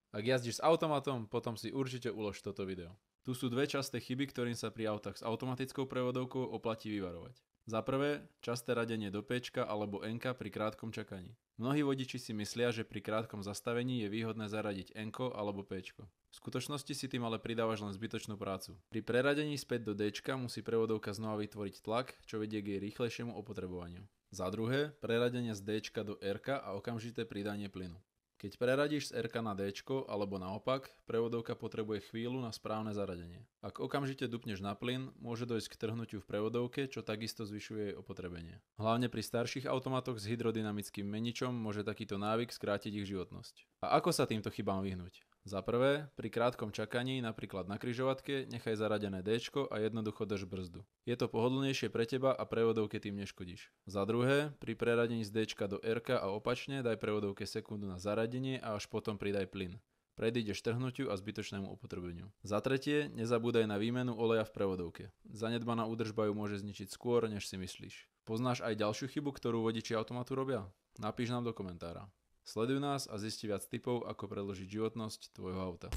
Ak jazdíš s automatom, potom si určite ulož toto video. Tu sú dve časté chyby, ktorým sa pri autách s automatickou prevodovkou oplatí vyvarovať. Za prvé, časté radenie do P alebo N pri krátkom čakaní. Mnohí vodiči si myslia, že pri krátkom zastavení je výhodné zaradiť N alebo P. V skutočnosti si tým ale pridávaš len zbytočnú prácu. Pri preradení späť do D musí prevodovka znova vytvoriť tlak, čo vedie k jej rýchlejšiemu opotrebovaniu. Za druhé, preradenie z D do R a okamžité pridanie plynu. Keď preradíš z R na D alebo naopak, prevodovka potrebuje chvíľu na správne zaradenie. Ak okamžite dupneš na plyn, môže dojsť k trhnutiu v prevodovke, čo takisto zvyšuje jej opotrebenie. Hlavne pri starších automatoch s hydrodynamickým meničom môže takýto návyk skrátiť ich životnosť. A ako sa týmto chybám vyhnúť? Za prvé, pri krátkom čakaní, napríklad na križovatke, nechaj zaradené D a jednoducho drž brzdu. Je to pohodlnejšie pre teba a prevodovke tým neškodíš. Za druhé, pri preradení z D do R a opačne daj prevodovke sekundu na zaradenie a až potom pridaj plyn. Predídeš trhnutiu a zbytočnému opotrebeniu. Za tretie, nezabúdaj na výmenu oleja v prevodovke. Zanedbaná údržba ju môže zničiť skôr, než si myslíš. Poznáš aj ďalšiu chybu, ktorú vodiči automatu robia? Napíš nám do komentára. Sleduj nás a zisti viac tipov, ako predĺžiť životnosť tvojho auta.